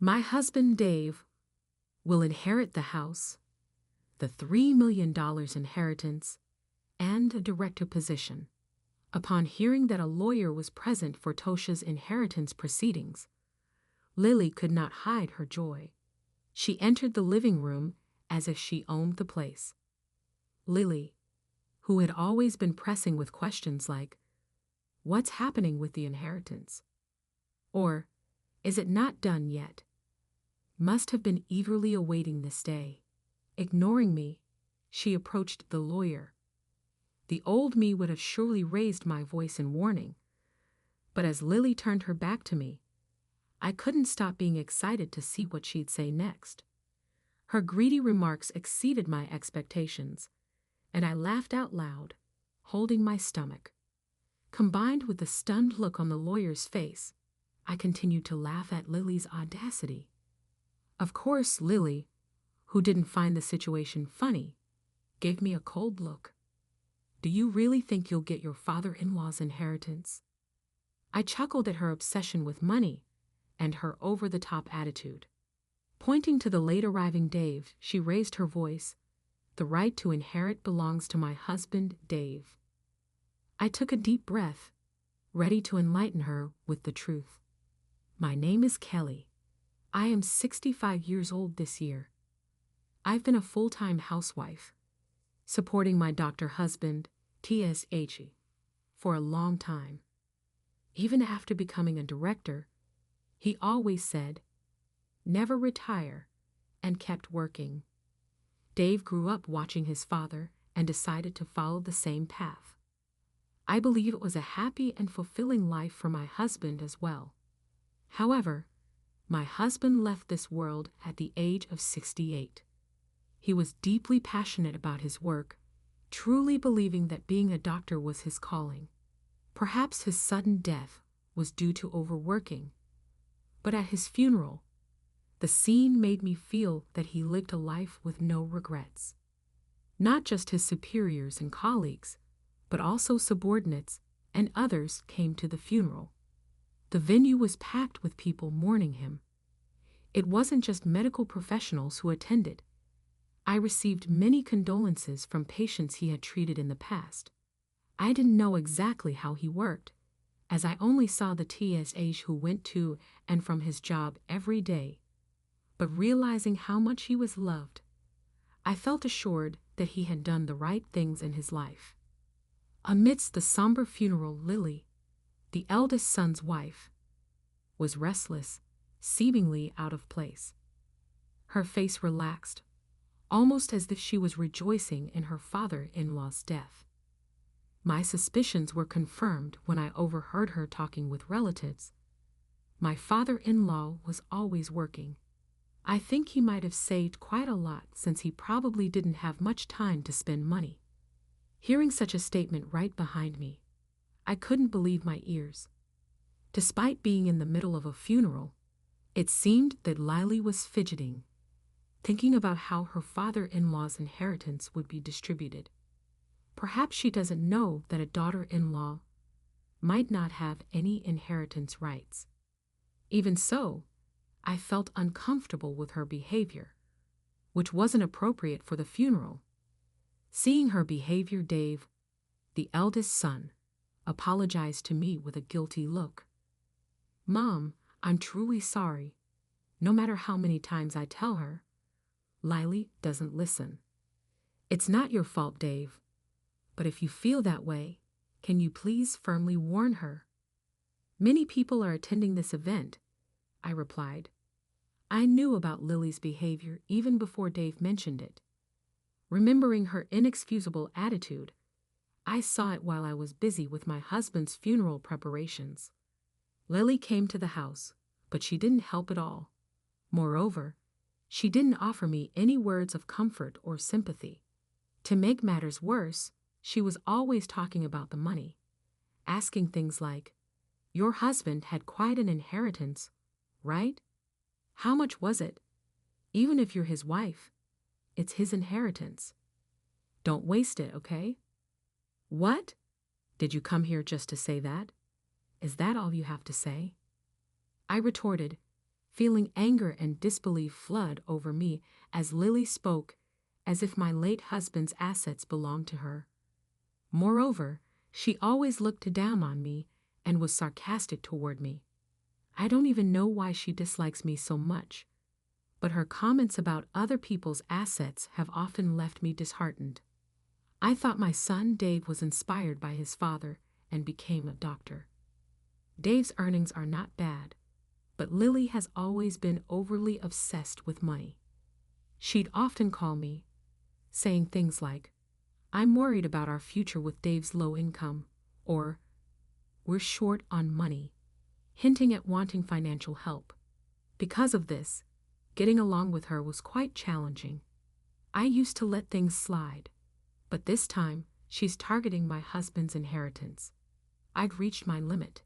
My husband Dave will inherit the house, the $3 million inheritance, and a director position. Upon hearing that a lawyer was present for Tosha's inheritance proceedings, Lily could not hide her joy. She entered the living room as if she owned the place. Lily, who had always been pressing with questions like, "What's happening with the inheritance?" or "Is it not done yet?" must have been eagerly awaiting this day. Ignoring me, she approached the lawyer. The old me would have surely raised my voice in warning, but as Lily turned her back to me, I couldn't stop being excited to see what she'd say next. Her greedy remarks exceeded my expectations, and I laughed out loud, holding my stomach. Combined with the stunned look on the lawyer's face, I continued to laugh at Lily's audacity. Of course, Lily, who didn't find the situation funny, gave me a cold look. "Do you really think you'll get your father-in-law's inheritance?" I chuckled at her obsession with money and her over-the-top attitude. Pointing to the late-arriving Dave, she raised her voice. "The right to inherit belongs to my husband, Dave." I took a deep breath, ready to enlighten her with the truth. "My name is Kelly. I am 65 years old this year. I've been a full-time housewife, supporting my doctor husband, TSH, for a long time. Even after becoming a director, he always said, 'Never retire,' and kept working." Dave grew up watching his father and decided to follow the same path. I believe it was a happy and fulfilling life for my husband as well. However, my husband left this world at the age of 68. He was deeply passionate about his work, truly believing that being a doctor was his calling. Perhaps his sudden death was due to overworking. But at his funeral, the scene made me feel that he lived a life with no regrets. Not just his superiors and colleagues, but also subordinates and others came to the funeral. The venue was packed with people mourning him. It wasn't just medical professionals who attended. I received many condolences from patients he had treated in the past. I didn't know exactly how he worked, as I only saw the TSH who went to and from his job every day. But realizing how much he was loved, I felt assured that he had done the right things in his life. Amidst the somber funeral, Lily, the eldest son's wife, was restless, seemingly out of place. Her face relaxed, almost as if she was rejoicing in her father-in-law's death. My suspicions were confirmed when I overheard her talking with relatives. My father-in-law was always working. I think he might have saved quite a lot since he probably didn't have much time to spend money. Hearing such a statement right behind me, I couldn't believe my ears. Despite being in the middle of a funeral, it seemed that Lily was fidgeting, thinking about how her father-in-law's inheritance would be distributed. Perhaps she doesn't know that a daughter-in-law might not have any inheritance rights. Even so, I felt uncomfortable with her behavior, which wasn't appropriate for the funeral. Seeing her behavior, Dave, the eldest son, apologized to me with a guilty look. "Mom, I'm truly sorry. No matter how many times I tell her, Lily doesn't listen." "It's not your fault, Dave. But if you feel that way, can you please firmly warn her?" "Many people are attending this event," I replied. I knew about Lily's behavior even before Dave mentioned it. Remembering her inexcusable attitude, I saw it while I was busy with my husband's funeral preparations. Lily came to the house, but she didn't help at all. Moreover, she didn't offer me any words of comfort or sympathy. To make matters worse, she was always talking about the money, asking things like, "Your husband had quite an inheritance, right? How much was it? Even if you're his wife, it's his inheritance. Don't waste it, okay?" "What? Did you come here just to say that? Is that all you have to say?" I retorted, feeling anger and disbelief flood over me as Lily spoke as if my late husband's assets belonged to her. Moreover, she always looked down on me and was sarcastic toward me. I don't even know why she dislikes me so much, but her comments about other people's assets have often left me disheartened. I thought my son Dave was inspired by his father and became a doctor. Dave's earnings are not bad, but Lily has always been overly obsessed with money. She'd often call me, saying things like, "I'm worried about our future with Dave's low income," or, "We're short on money," hinting at wanting financial help. Because of this, getting along with her was quite challenging. I used to let things slide, but this time she's targeting my husband's inheritance. I'd reached my limit.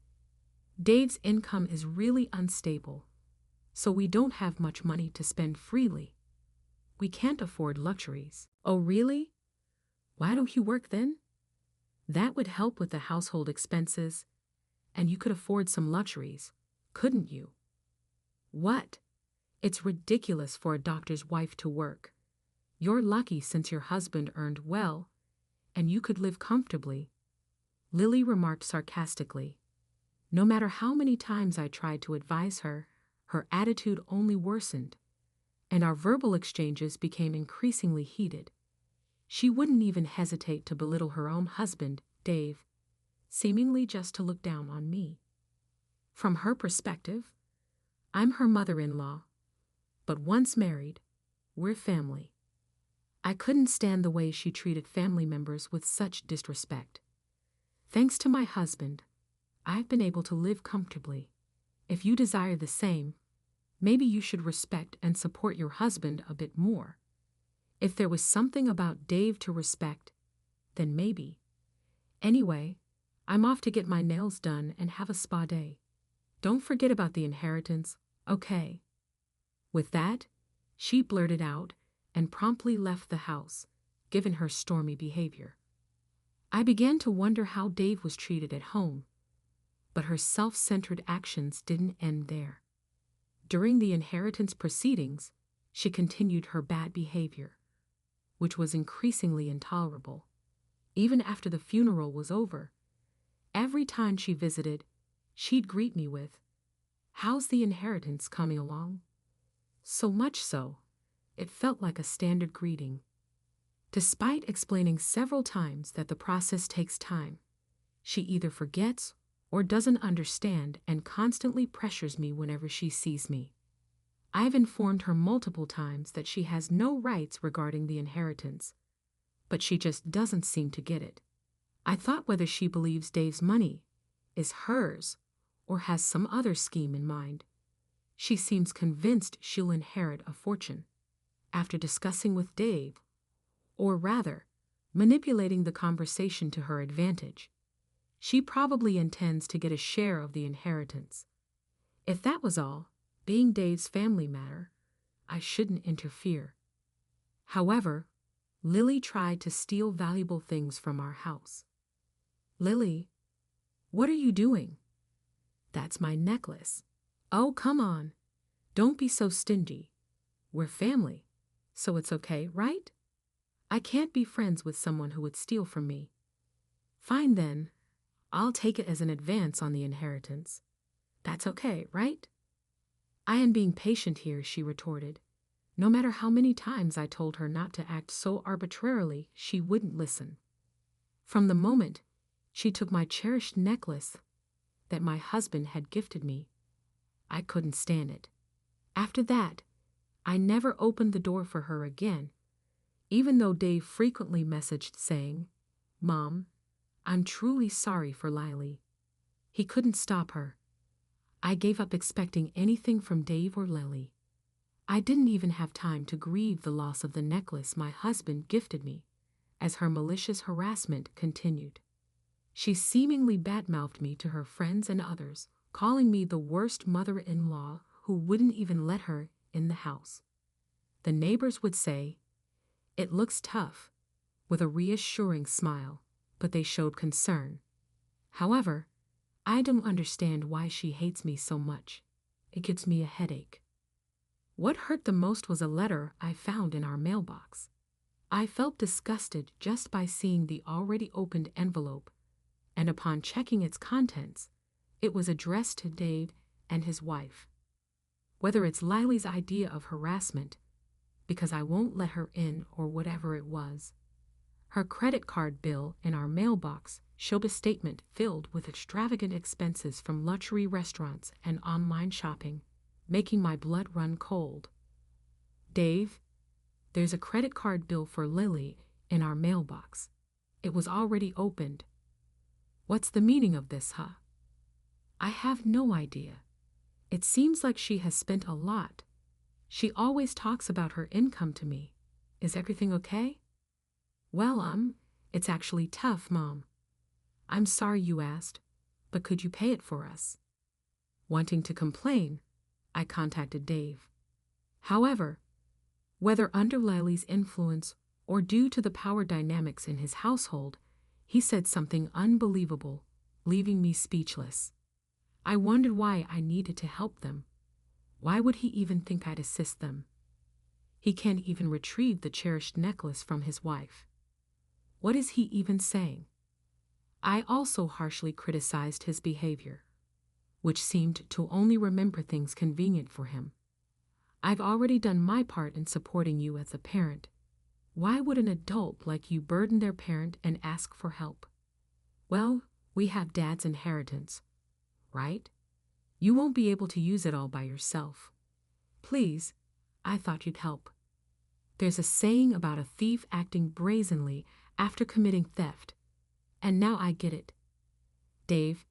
Dave's income is really unstable, so we don't have much money to spend freely. We can't afford luxuries. Oh, really? Why don't you work then? That would help with the household expenses, and you could afford some luxuries, couldn't you? What? It's ridiculous for a doctor's wife to work. You're lucky since your husband earned well, and you could live comfortably, Lily remarked sarcastically. No matter how many times I tried to advise her, her attitude only worsened, and our verbal exchanges became increasingly heated. She wouldn't even hesitate to belittle her own husband, Dave, seemingly just to look down on me. From her perspective, I'm her mother-in-law, but once married, we're family. I couldn't stand the way she treated family members with such disrespect. Thanks to my husband, I've been able to live comfortably. If you desire the same, maybe you should respect and support your husband a bit more. If there was something about Dave to respect, then maybe. Anyway, I'm off to get my nails done and have a spa day. Don't forget about the inheritance, okay? With that, she blurted out and promptly left the house, given her stormy behavior. I began to wonder how Dave was treated at home, but her self-centered actions didn't end there. During the inheritance proceedings, she continued her bad behavior, which was increasingly intolerable. Even after the funeral was over, every time she visited, she'd greet me with, "How's the inheritance coming along?" So much so, it felt like a standard greeting. Despite explaining several times that the process takes time, she either forgets or doesn't understand and constantly pressures me whenever she sees me. I've informed her multiple times that she has no rights regarding the inheritance, but she just doesn't seem to get it. I thought whether she believes Dave's money is hers or has some other scheme in mind. She seems convinced she'll inherit a fortune. After discussing with Dave, or rather, manipulating the conversation to her advantage, she probably intends to get a share of the inheritance. If that was all, being Dave's family matter, I shouldn't interfere. However, Lily tried to steal valuable things from our house. "Lily, what are you doing?" "That's my necklace." "Oh, come on. Don't be so stingy. We're family, so it's okay, right? I can't be friends with someone who would steal from me." "Fine then. I'll take it as an advance on the inheritance. That's okay, right?" "I am being patient here," she retorted. No matter how many times I told her not to act so arbitrarily, she wouldn't listen. From the moment she took my cherished necklace that my husband had gifted me, I couldn't stand it. After that, I never opened the door for her again, even though Dave frequently messaged saying, "Mom, I'm truly sorry for Lily." He couldn't stop her. I gave up expecting anything from Dave or Lily. I didn't even have time to grieve the loss of the necklace my husband gifted me, as her malicious harassment continued. She seemingly badmouthed me to her friends and others, calling me the worst mother-in-law who wouldn't even let her in the house. The neighbors would say, "It looks tough," with a reassuring smile, but they showed concern. However, I don't understand why she hates me so much. it gives me a headache. What hurt the most was a letter I found in our mailbox. I felt disgusted just by seeing the already opened envelope, and upon checking its contents, it was addressed to Dave and his wife. Whether it's Lily's idea of harassment, because I won't let her in or whatever it was, her credit card bill in our mailbox showed a statement filled with extravagant expenses from luxury restaurants and online shopping, making my blood run cold. Dave, there's a credit card bill for Lily in our mailbox. It was already opened. What's the meaning of this, huh? I have no idea. It seems like she has spent a lot. She always talks about her income to me. Is everything okay? Well, it's actually tough, Mom. I'm sorry you asked, but could you pay it for us? Wanting to complain, I contacted Dave. However, whether under Lily's influence or due to the power dynamics in his household, he said something unbelievable, leaving me speechless. I wondered why I needed to help them. Why would he even think I'd assist them? He can't even retrieve the cherished necklace from his wife. What is he even saying? I also harshly criticized his behavior, which seemed to only remember things convenient for him. I've already done my part in supporting you as a parent. Why would an adult like you burden their parent and ask for help? Well, we have Dad's inheritance, right? You won't be able to use it all by yourself. Please, I thought you'd help. There's a saying about a thief acting brazenly after committing theft, and now I get it. Dave,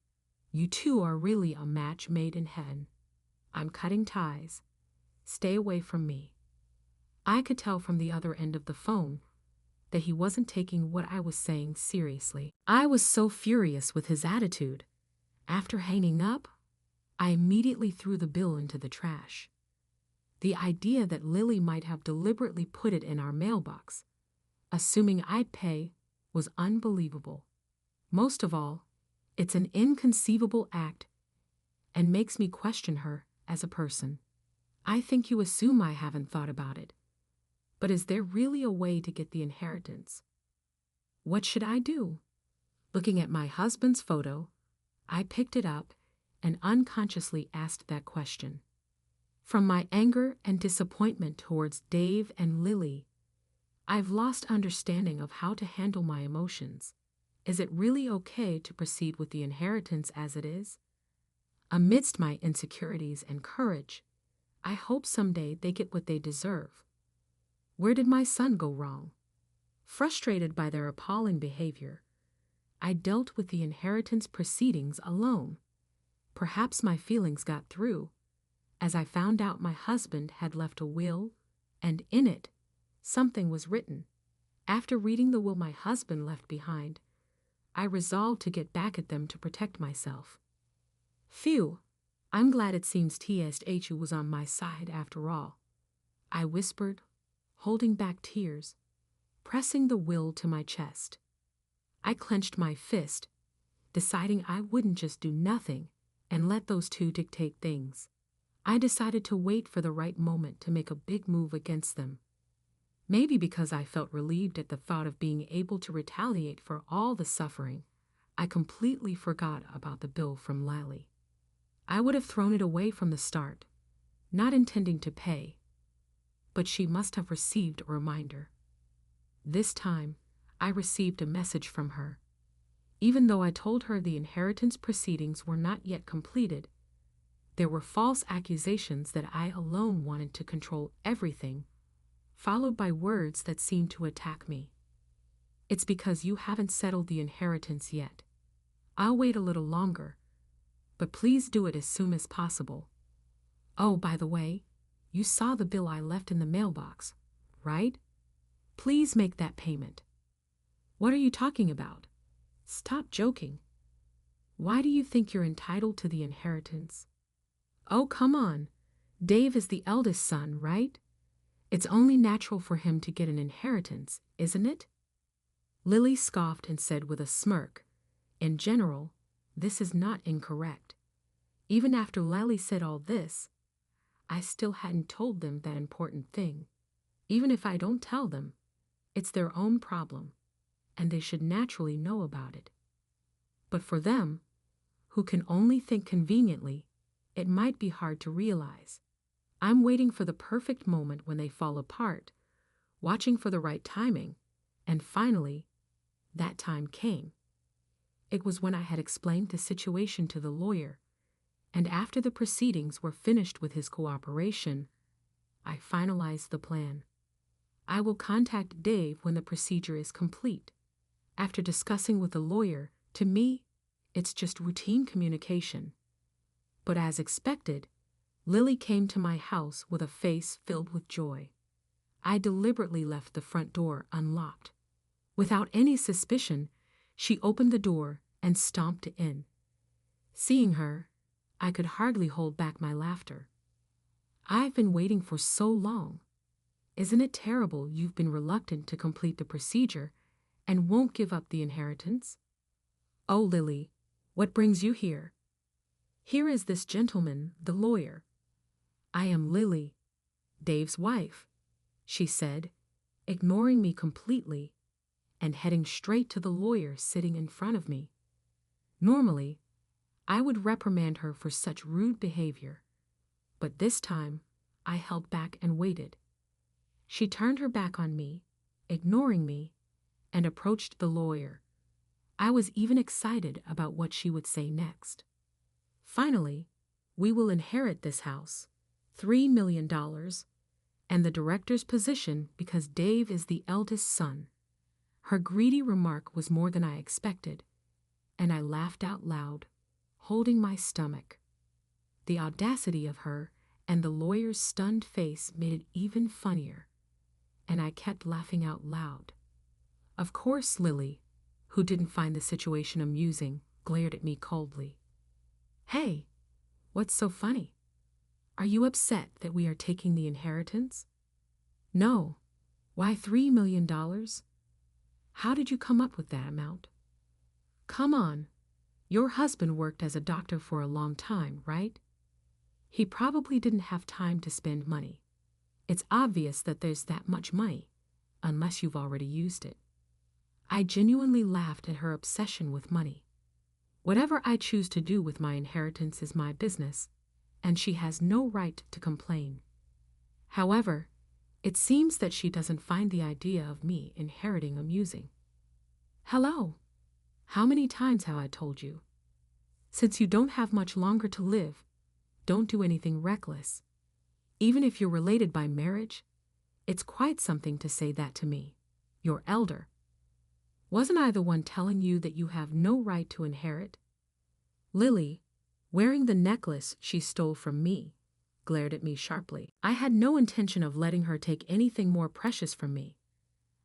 you two are really a match made in heaven. I'm cutting ties. Stay away from me. I could tell from the other end of the phone that he wasn't taking what I was saying seriously. I was so furious with his attitude. After hanging up, I immediately threw the bill into the trash. The idea that Lily might have deliberately put it in our mailbox, assuming I'd pay, was unbelievable. Most of all, it's an inconceivable act and makes me question her as a person. I think you assume I haven't thought about it. But is there really a way to get the inheritance? What should I do? Looking at my husband's photo, I picked it up and unconsciously asked that question. From my anger and disappointment towards Dave and Lily, I've lost understanding of how to handle my emotions. Is it really okay to proceed with the inheritance as it is? Amidst my insecurities and courage, I hope someday they get what they deserve. Where did my son go wrong? Frustrated by their appalling behavior, I dealt with the inheritance proceedings alone. Perhaps my feelings got through, as I found out my husband had left a will, and in it, something was written. After reading the will my husband left behind, I resolved to get back at them to protect myself. Phew, I'm glad it seems TSHU was on my side after all. I whispered, holding back tears, pressing the will to my chest. I clenched my fist, deciding I wouldn't just do nothing and let those two dictate things. I decided to wait for the right moment to make a big move against them. Maybe because I felt relieved at the thought of being able to retaliate for all the suffering, I completely forgot about the bill from Lily. I would have thrown it away from the start, not intending to pay, but she must have received a reminder. This time, I received a message from her. Even though I told her the inheritance proceedings were not yet completed, there were false accusations that I alone wanted to control everything, followed by words that seemed to attack me. It's because you haven't settled the inheritance yet. I'll wait a little longer, but please do it as soon as possible. Oh, by the way, you saw the bill I left in the mailbox, right? Please make that payment. What are you talking about? Stop joking. Why do you think you're entitled to the inheritance? Oh, come on. Dave is the eldest son, right? It's only natural for him to get an inheritance, isn't it? Lily scoffed and said with a smirk, in general, this is not incorrect. Even after Lily said all this, I still hadn't told them that important thing. Even if I don't tell them, it's their own problem, and they should naturally know about it. But for them, who can only think conveniently, it might be hard to realize. I'm waiting for the perfect moment when they fall apart, watching for the right timing, and finally, that time came. It was when I had explained the situation to the lawyer, and after the proceedings were finished with his cooperation, I finalized the plan. I will contact Dave when the procedure is complete. After discussing with the lawyer, to me, it's just routine communication. But as expected, Lily came to my house with a face filled with joy. I deliberately left the front door unlocked. Without any suspicion, she opened the door and stomped in. Seeing her, I could hardly hold back my laughter. I've been waiting for so long. Isn't it terrible you've been reluctant to complete the procedure and won't give up the inheritance? Oh, Lily, what brings you here? Here is this gentleman, the lawyer. I am Lily, Dave's wife, she said, ignoring me completely and heading straight to the lawyer sitting in front of me. Normally, I would reprimand her for such rude behavior, but this time I held back and waited. She turned her back on me, ignoring me, and approached the lawyer. I was even excited about what she would say next. Finally, we will inherit this house, $3 million, and the director's position because Dave is the eldest son. Her greedy remark was more than I expected, and I laughed out loud, holding my stomach. The audacity of her and the lawyer's stunned face made it even funnier, and I kept laughing out loud. Of course, Lily, who didn't find the situation amusing, glared at me coldly. Hey, what's so funny? Are you upset that we are taking the inheritance? No. Why $3 million? How did you come up with that amount? Come on. Your husband worked as a doctor for a long time, right? He probably didn't have time to spend money. It's obvious that there's that much money, unless you've already used it. I genuinely laughed at her obsession with money. Whatever I choose to do with my inheritance is my business, and she has no right to complain. However, it seems that she doesn't find the idea of me inheriting amusing. Hello. How many times have I told you? Since you don't have much longer to live, don't do anything reckless. Even if you're related by marriage, it's quite something to say that to me, your elder. Wasn't I the one telling you that you have no right to inherit? Lily, wearing the necklace she stole from me, glared at me sharply. I had no intention of letting her take anything more precious from me.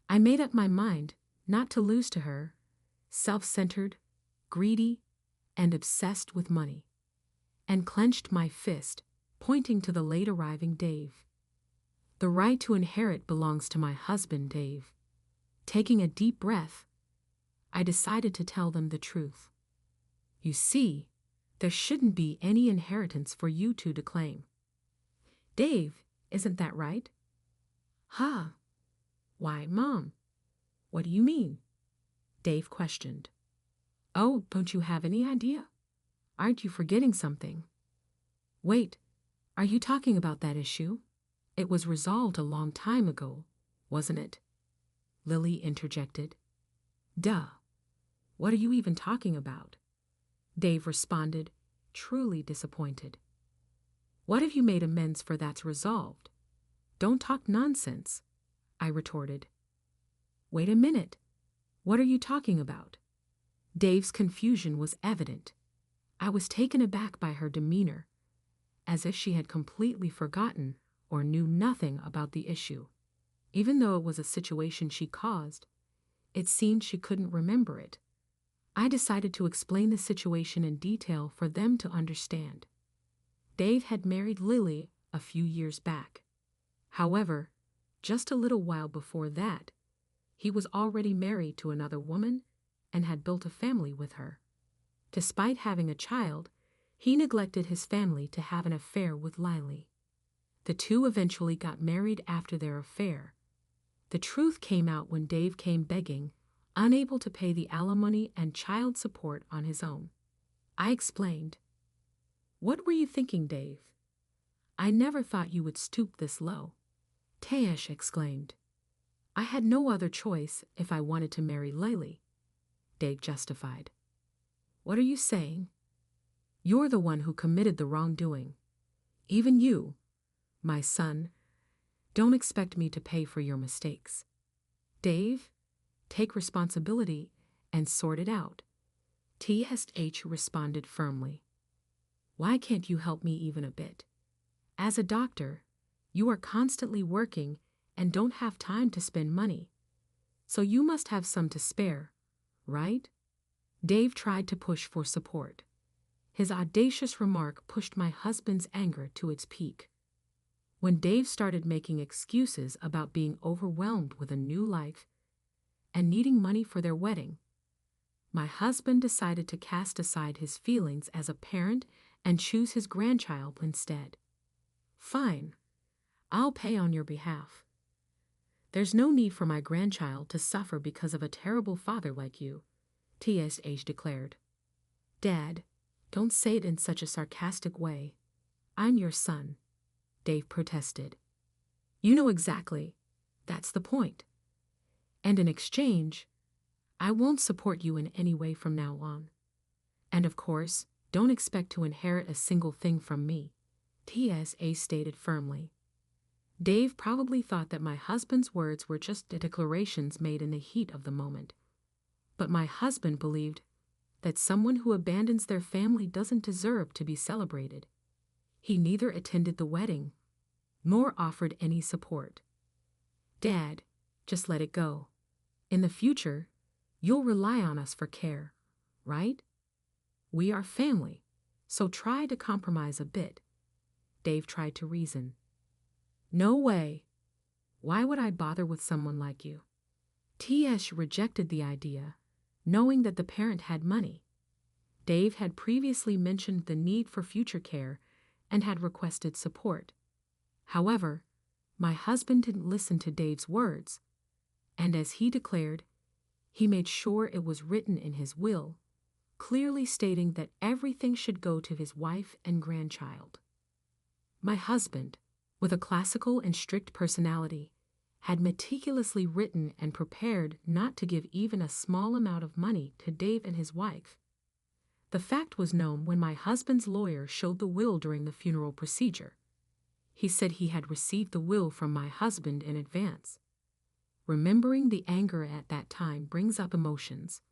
I made up my mind not to lose to her, self-centered, greedy, and obsessed with money, and clenched my fist, pointing to the late-arriving Dave. The right to inherit belongs to my husband, Dave. Taking a deep breath, I decided to tell them the truth. You see, there shouldn't be any inheritance for you two to claim. Dave, isn't that right? Huh? Why, Mom? What do you mean? Dave questioned. Oh, don't you have any idea? Aren't you forgetting something? Wait, are you talking about that issue? It was resolved a long time ago, wasn't it? Lily interjected. Duh. What are you even talking about? Dave responded, truly disappointed. What have you made amends for that's resolved? Don't talk nonsense, I retorted. Wait a minute. What are you talking about? Dave's confusion was evident. I was taken aback by her demeanor, as if she had completely forgotten or knew nothing about the issue. Even though it was a situation she caused, it seemed she couldn't remember it. I decided to explain the situation in detail for them to understand. Dave had married Lily a few years back. However, just a little while before that, he was already married to another woman and had built a family with her. Despite having a child, he neglected his family to have an affair with Lily. The two eventually got married after their affair. The truth came out when Dave came begging, unable to pay the alimony and child support on his own. I explained, "What were you thinking, Dave? I never thought you would stoop this low." Tayesh exclaimed, "I had no other choice if I wanted to marry Lily," Dave justified. "What are you saying? You're the one who committed the wrongdoing. Even you, my son, don't expect me to pay for your mistakes. Dave, take responsibility and sort it out." TSH responded firmly. "Why can't you help me even a bit? As a doctor, you are constantly working and don't have time to spend money. So you must have some to spare, right?" Dave tried to push for support. His audacious remark pushed my husband's anger to its peak. When Dave started making excuses about being overwhelmed with a new life and needing money for their wedding, my husband decided to cast aside his feelings as a parent and choose his grandchild instead. "Fine, I'll pay on your behalf. There's no need for my grandchild to suffer because of a terrible father like you," TSH declared. "Dad, don't say it in such a sarcastic way. I'm your son," Dave protested. "You know exactly. That's the point. And in exchange, I won't support you in any way from now on. And of course, don't expect to inherit a single thing from me," TSA stated firmly. Dave probably thought that my husband's words were just declarations made in the heat of the moment. But my husband believed that someone who abandons their family doesn't deserve to be celebrated. He neither attended the wedding nor offered any support. "Dad, just let it go. In the future, you'll rely on us for care, right? We are family, so try to compromise a bit," Dave tried to reason. "No way. Why would I bother with someone like you?" TS rejected the idea, knowing that the parent had money. Dave had previously mentioned the need for future care and had requested support. However, my husband didn't listen to Dave's words, and as he declared, he made sure it was written in his will, clearly stating that everything should go to his wife and grandchild. My husband, with a classical and strict personality, had meticulously written and prepared not to give even a small amount of money to Dave and his wife. The fact was known when my husband's lawyer showed the will during the funeral procedure. He said he had received the will from my husband in advance. Remembering the anger at that time brings up emotions,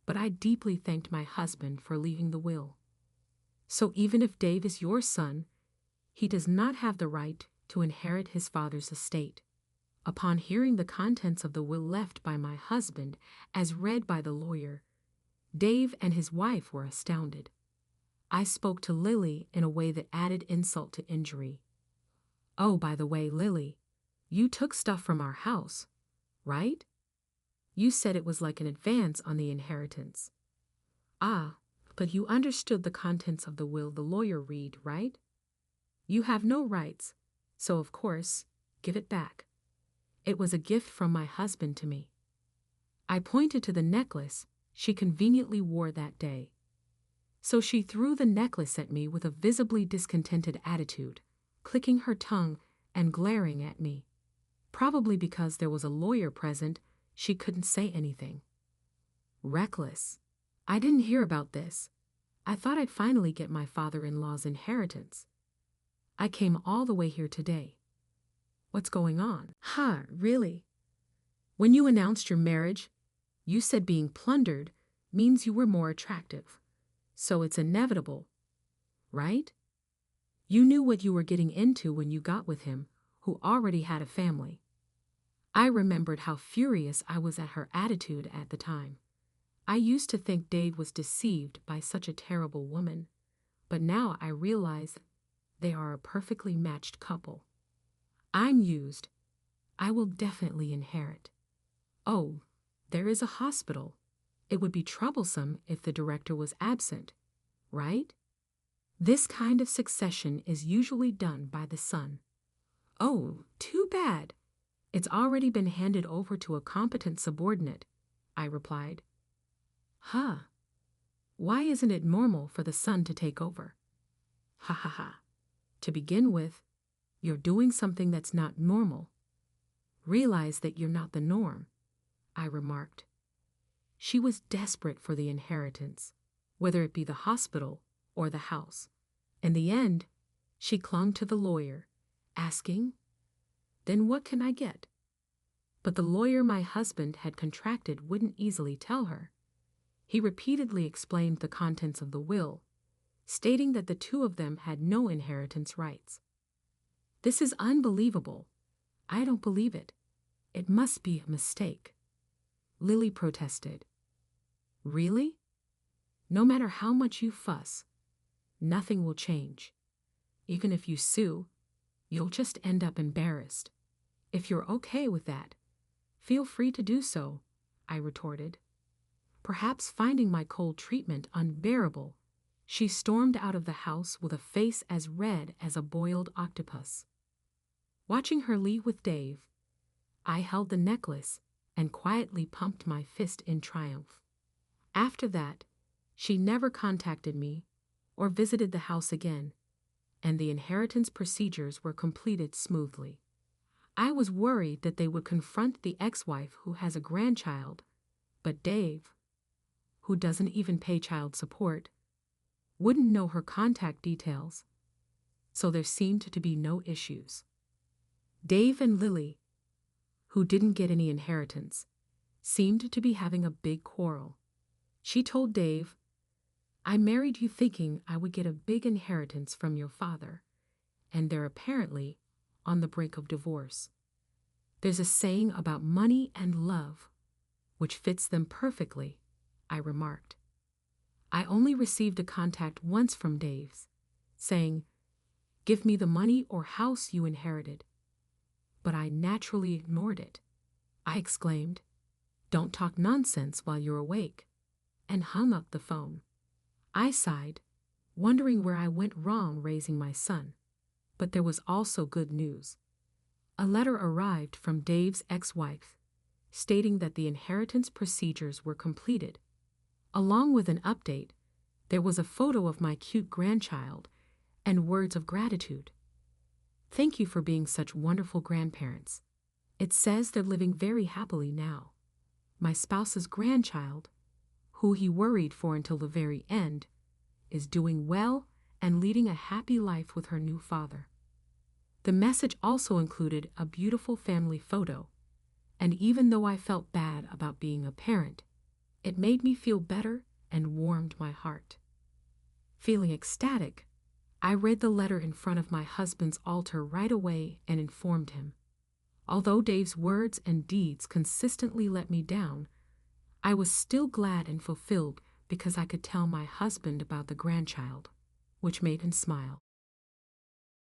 but I deeply thanked my husband for leaving the will. So even if Dave is your son, he does not have the right to inherit his father's estate. Upon hearing the contents of the will left by my husband, as read by the lawyer, Dave and his wife were astounded. I spoke to Lily in a way that added insult to injury. "Oh, by the way, Lily, you took stuff from our house, right? You said it was like an advance on the inheritance." "Ah, but you understood the contents of the will the lawyer read, right? You have no rights, so of course, give it back. It was a gift from my husband to me." I pointed to the necklace she conveniently wore that day. So she threw the necklace at me with a visibly discontented attitude, clicking her tongue and glaring at me. Probably because there was a lawyer present, she couldn't say anything. Reckless. I didn't hear about this. I thought I'd finally get my father-in-law's inheritance. I came all the way here today. What's going on? "Ha, really? When you announced your marriage, you said being plundered means you were more attractive. So it's inevitable, right? You knew what you were getting into when you got with him, who already had a family." I remembered how furious I was at her attitude at the time. I used to think Dave was deceived by such a terrible woman, but now I realize they are a perfectly matched couple. I'm used. I will definitely inherit. Oh, there is a hospital. It would be troublesome if the director was absent, right? This kind of succession is usually done by the son. Oh, too bad. It's already been handed over to a competent subordinate, I replied. Huh. Why isn't it normal for the son to take over? Ha ha ha. To begin with, you're doing something that's not normal. Realize that you're not the norm, I remarked. She was desperate for the inheritance, whether it be the hospital or the house. In the end, she clung to the lawyer, asking, "Then what can I get?" But the lawyer my husband had contracted wouldn't easily tell her. He repeatedly explained the contents of the will, stating that the two of them had no inheritance rights. "This is unbelievable. I don't believe it. It must be a mistake," Lily protested. "Really? No matter how much you fuss, nothing will change. Even if you sue, you'll just end up embarrassed. If you're okay with that, feel free to do so," I retorted. Perhaps finding my cold treatment unbearable, she stormed out of the house with a face as red as a boiled octopus. Watching her leave with Dave, I held the necklace and quietly pumped my fist in triumph. After that, she never contacted me or visited the house again, and the inheritance procedures were completed smoothly. I was worried that they would confront the ex-wife who has a grandchild, but Dave, who doesn't even pay child support, wouldn't know her contact details, so there seemed to be no issues. Dave and Lily, who didn't get any inheritance, seemed to be having a big quarrel. She told Dave, "I married you thinking I would get a big inheritance from your father, and they're apparently on the brink of divorce. There's a saying about money and love, which fits them perfectly," I remarked. I only received a contact once from Dave's, saying, "Give me the money or house you inherited." But I naturally ignored it. I exclaimed, "Don't talk nonsense while you're awake," and hung up the phone. I sighed, wondering where I went wrong raising my son. But there was also good news. A letter arrived from Dave's ex-wife, stating that the inheritance procedures were completed. Along with an update, there was a photo of my cute grandchild and words of gratitude. "Thank you for being such wonderful grandparents. It says they're living very happily now. My spouse's grandchild, who he worried for until the very end, is doing well and leading a happy life with her new father." The message also included a beautiful family photo, and even though I felt bad about being a parent, it made me feel better and warmed my heart. Feeling ecstatic, I read the letter in front of my husband's altar right away and informed him. Although Dave's words and deeds consistently let me down, I was still glad and fulfilled because I could tell my husband about the grandchild, which made him smile.